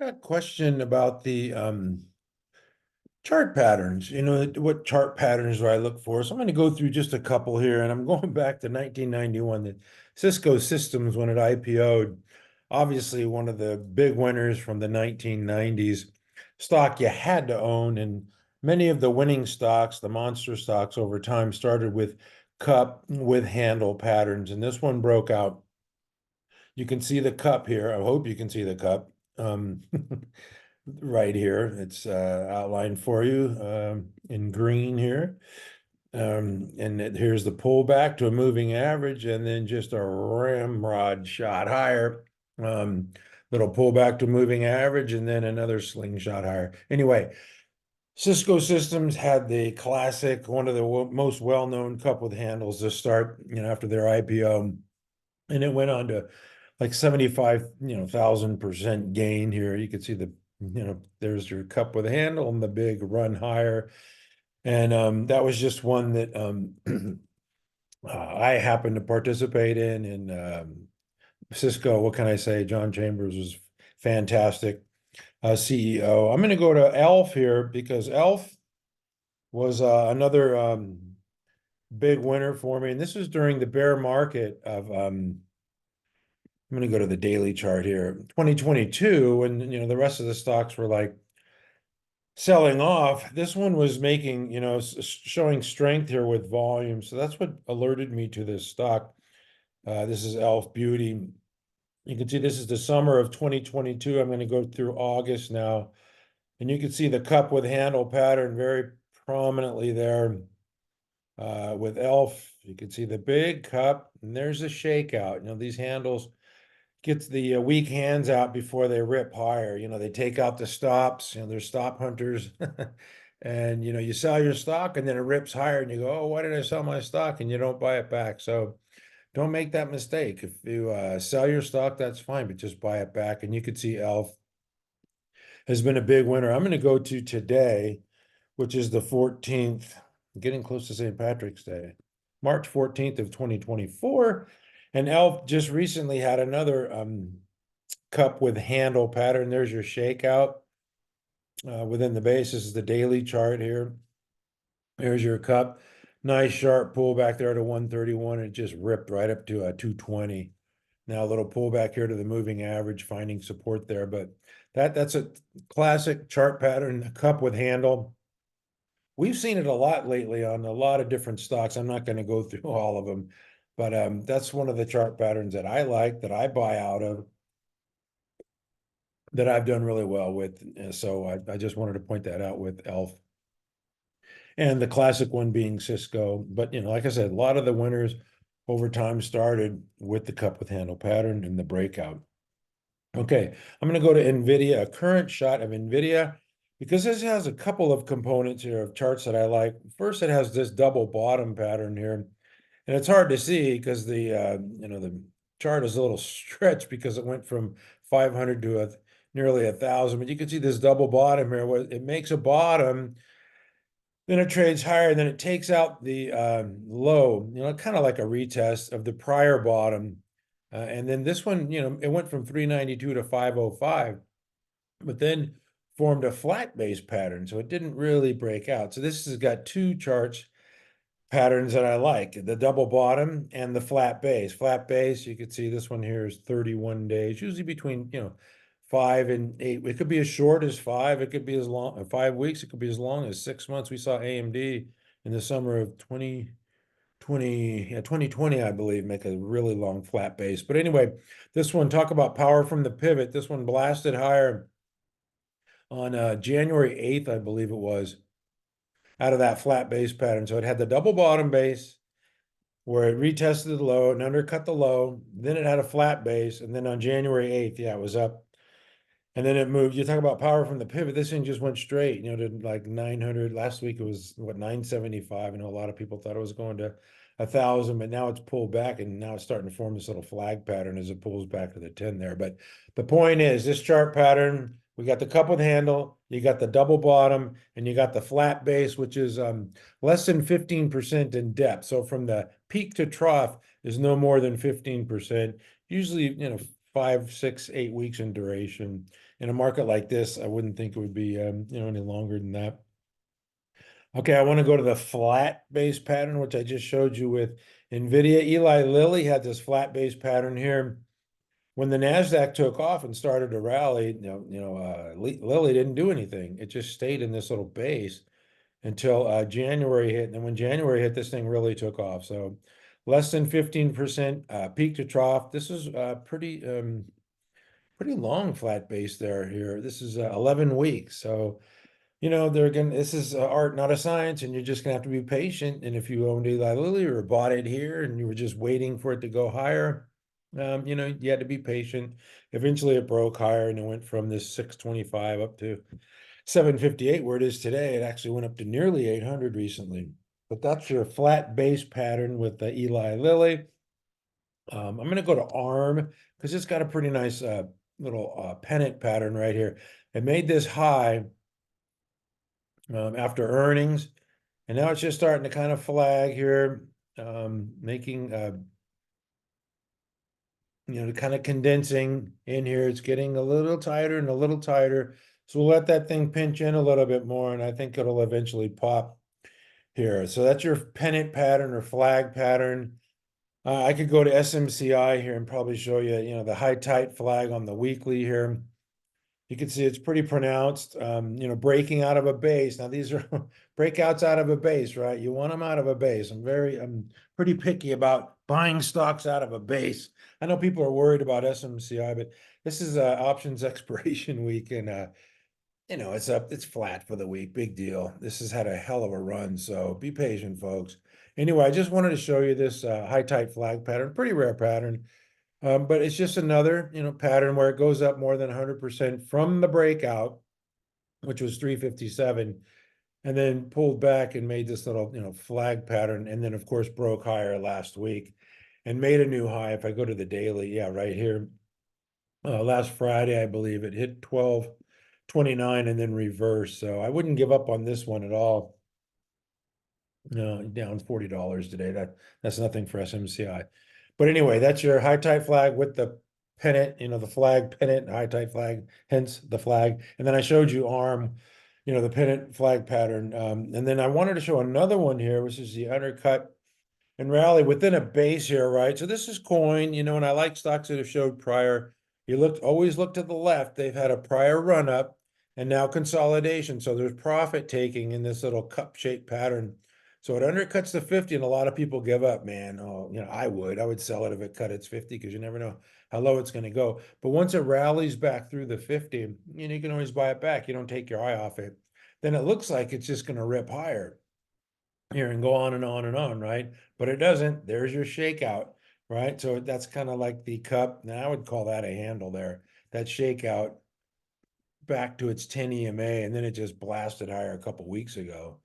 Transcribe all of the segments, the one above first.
Got a question about the chart patterns. What chart patterns do I look for? So I'm going to go through just a couple here, and I'm going back to 1991, the Cisco Systems when it IPO'd. Obviously, one of the big winners from the 1990s. Stock you had to own, and many of the winning stocks, the monster stocks over time, started with cup with handle patterns, and this one broke out. You can see the cup here. I hope you can see the cup. Right here. It's outlined for you in green here. Here's the pullback to a moving average, and then just a ramrod shot higher. Little pullback to moving average, and then another slingshot higher. Anyway, Cisco Systems had the classic, one of the most well-known cup with handles to start, after their IPO, and it went on to like 75, 1,000% gain here. You can see there's your cup with a handle and the big run higher. And that was just one that I happened to participate in. And Cisco, what can I say? John Chambers was fantastic CEO. I'm going to go to Elf here because Elf was another big winner for me. And this was during the bear market of I'm going to go to the daily chart here. 2022, when the rest of the stocks were like selling off. This one was making, showing strength here with volume. So that's what alerted me to this stock. This is Elf Beauty. You can see this is the summer of 2022. I'm going to go through August now, and you can see the cup with handle pattern very prominently there. With Elf, you can see the big cup, and there's a shakeout. These handles gets the weak hands out before they rip higher. They take out the stops. They're stop hunters. And, you sell your stock and then it rips higher and you go, oh, why did I sell my stock? And you don't buy it back. So don't make that mistake. If you sell your stock, that's fine, but just buy it back. And you could see Elf has been a big winner. I'm going to go to today, which is the 14th, getting close to St. Patrick's Day, March 14th of 2024. And Elf just recently had another cup with handle pattern. There's your shakeout within the base. This is the daily chart here. There's your cup. Nice sharp pull back there to 131. And it just ripped right up to 220. Now a little pullback here to the moving average, finding support there. But that's a classic chart pattern, a cup with handle. We've seen it a lot lately on a lot of different stocks. I'm not going to go through all of them, but that's one of the chart patterns that I like, that I buy out of, that I've done really well with. So I just wanted to point that out with Elf. And the classic one being Cisco. But, like I said, a lot of the winners over time started with the cup with handle pattern and the breakout. Okay, I'm going to go to Nvidia, a current shot of Nvidia, because this has a couple of components here of charts that I like. First, it has this double bottom pattern here, and it's hard to see because the chart is a little stretched because it went from 500 to nearly 1,000. But you can see this double bottom here. It makes a bottom, then it trades higher, then it takes out the low, kind of like a retest of the prior bottom. And then this one, it went from 392 to 505, but then formed a flat base pattern. So it didn't really break out. So this has got two charts patterns that I like, the double bottom and the flat base. Flat base, you can see this one here is 31 days, usually between, 5 and 8. It could be as short as 5. It could be as long, 5 weeks. It could be as long as 6 months. We saw AMD in the summer of 2020, I believe, make a really long flat base. But anyway, this one, talk about power from the pivot. This one blasted higher on January 8th, I believe it was, out of that flat base pattern. So it had the double bottom base where it retested the low and undercut the low. Then it had a flat base. And then on January 8th, yeah, it was up. And then it moved. You talk about power from the pivot. This thing just went straight, to like 900. Last week it was, 975. I know a lot of people thought it was going to 1,000, but now it's pulled back and now it's starting to form this little flag pattern as it pulls back to the 10 there. But the point is, this chart pattern, we got the cup with handle, you got the double bottom, and you got the flat base, which is less than 15% in depth. So from the peak to trough is no more than 15%. Usually, 5, 6, 8 weeks in duration. In a market like this, I wouldn't think it would be any longer than that. Okay, I want to go to the flat base pattern, which I just showed you with Nvidia. Eli Lilly had this flat base pattern here. When the Nasdaq took off and started to rally, Lilly didn't do anything. It just stayed in this little base until January hit. And then when January hit, this thing really took off. So less than 15% peak to trough. This is pretty long flat base there here. This is 11 weeks. So they're going this is art, not a science, and you're just gonna have to be patient. And if you owned Eli Lilly or bought it here and you were just waiting for it to go higher, you had to be patient. Eventually it broke higher and it went from this 625 up to 758 where it is today. It actually went up to nearly 800 recently. But that's your flat base pattern with the Eli Lilly. I'm going to go to ARM because it's got a pretty nice little pennant pattern right here. It made this high after earnings, and now it's just starting to kind of flag here, making kind of condensing in here. It's getting a little tighter and a little tighter, so we'll let that thing pinch in a little bit more, and I think it'll eventually pop here. So that's your pennant pattern or flag pattern. I could go to SMCI here and probably show you, the high tight flag on the weekly here. You can see it's pretty pronounced, breaking out of a base. Now these are breakouts out of a base, right? You want them out of a base. I'm pretty picky about buying stocks out of a base. I know people are worried about SMCI, but this is options expiration week, and it's flat for the week. Big deal. This has had a hell of a run, so be patient, folks. Anyway, I just wanted to show you this high tight flag pattern, pretty rare pattern. But it's just another, pattern where it goes up more than 100% from the breakout, which was 357, and then pulled back and made this little, flag pattern, and then of course broke higher last week and made a new high. If I go to the daily, yeah, right here, last Friday, I believe it hit 1229 and then reversed. So I wouldn't give up on this one at all. No, down $40 today. That's nothing for SMCI. But anyway, that's your high tide flag with the pennant, the flag pennant, high tide flag, hence the flag. And then I showed you ARM, the pennant flag pattern. And then I wanted to show another one here, which is the undercut and rally within a base here, right? So this is coin, and I like stocks that have showed prior. Always look to the left. They've had a prior run up and now consolidation. So there's profit taking in this little cup shaped pattern. So it undercuts the 50, and a lot of people give up, man. Oh, I would sell it if it cut its 50 because you never know how low it's going to go. But once it rallies back through the 50, you can always buy it back. You don't take your eye off it. Then it looks like it's just going to rip higher here and go on and on and on, right? But it doesn't. There's your shakeout, right? So that's kind of like the cup. Now I would call that a handle there. That shakeout back to its 10 EMA, and then it just blasted higher a couple weeks ago.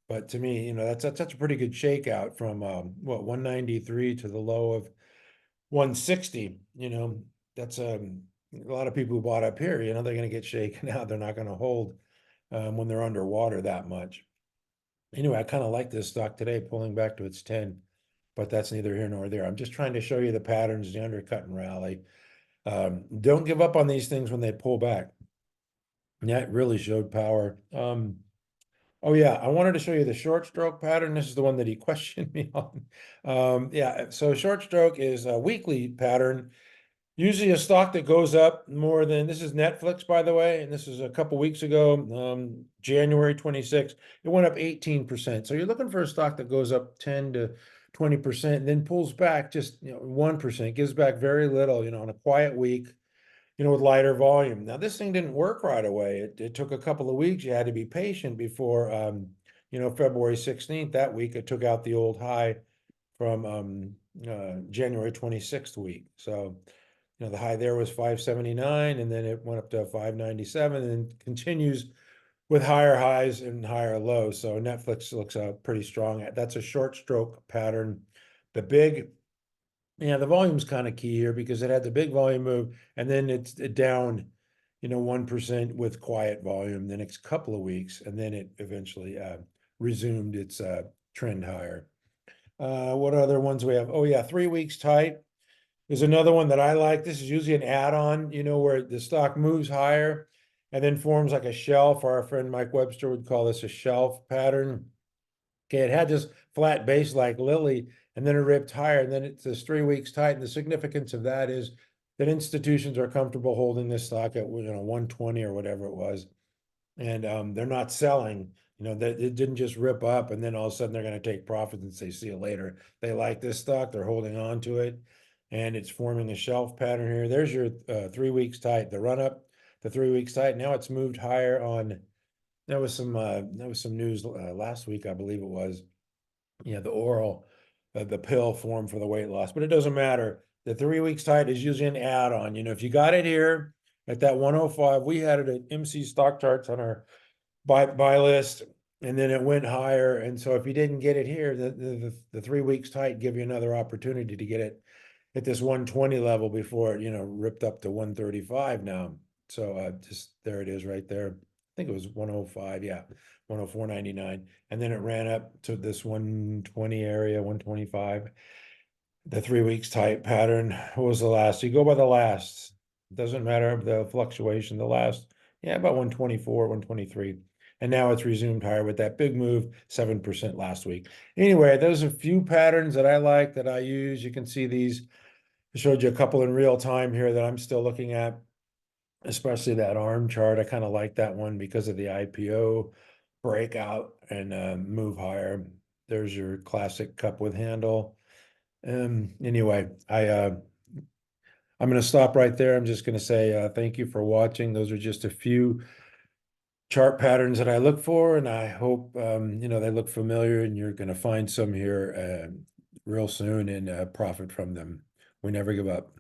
But to me, that's a pretty good shakeout from 193 to the low of 160. That's a lot of people who bought up here. They're going to get shaken out. They're not going to hold when they're underwater that much. Anyway, I kind of like this stock today, pulling back to its 10, but that's neither here nor there. I'm just trying to show you the patterns, the undercut and rally. Don't give up on these things when they pull back. Yeah, it really showed power. Oh yeah, I wanted to show you the short stroke pattern. This is the one that he questioned me on. Yeah, so short stroke is a weekly pattern. Usually a stock that goes up more than, this is Netflix, by the way, and this is a couple weeks ago, January 26th, it went up 18%. So you're looking for a stock that goes up 10 to 20%, and then pulls back just 1%, gives back very little, on a quiet week, with lighter volume. Now this thing didn't work right away. It took a couple of weeks. You had to be patient before, February 16th, that week, it took out the old high from January 26th week. So the high there was 579, and then it went up to 597, and continues with higher highs and higher lows. So Netflix looks pretty strong. That's a short stroke pattern. The volume's kind of key here because it had the big volume move, and then it's down, 1% with quiet volume the next couple of weeks, and then it eventually resumed its trend higher. What other ones we have? Oh yeah, 3 weeks tight. is another one that I like. This is usually an add-on, where the stock moves higher and then forms like a shelf. Our friend Mike Webster would call this a shelf pattern. Okay, it had this flat base like Lilly, and then it ripped higher, and then it's this 3 weeks tight. And the significance of that is that institutions are comfortable holding this stock at 120 or whatever it was, and they're not selling. That it didn't just rip up and then all of a sudden they're going to take profits and say see you later. They like this stock, they're holding on to it, and it's forming a shelf pattern here. There's your 3 weeks tight, the run up, the 3 weeks tight. Now it's moved higher on. There was some news last week, I believe it was. Yeah, the oral, the pill form for the weight loss, but it doesn't matter. The 3 weeks tight is usually an add-on. If you got it here at that 105, we had it at MC Stock Charts on our buy list, and then it went higher. And so if you didn't get it here, the 3 weeks tight give you another opportunity to get it at this 120 level before it, ripped up to 135 now. So just there it is right there. I think it was 105, yeah, 104.99. And then it ran up to this 120 area, 125. The 3 weeks tight pattern. What was the last? You go by the last. It doesn't matter the fluctuation. The last, yeah, about 124, 123. And now it's resumed higher with that big move, 7% last week. Anyway, those are a few patterns that I like that I use. You can see these. I showed you a couple in real time here that I'm still looking at, especially that arm chart. I kind of like that one because of the IPO breakout and move higher. There's your classic cup with handle. Anyway, I'm going to stop right there. I'm just going to say thank you for watching. Those are just a few chart patterns that I look for, and I hope they look familiar, and you're going to find some here real soon and profit from them. We never give up.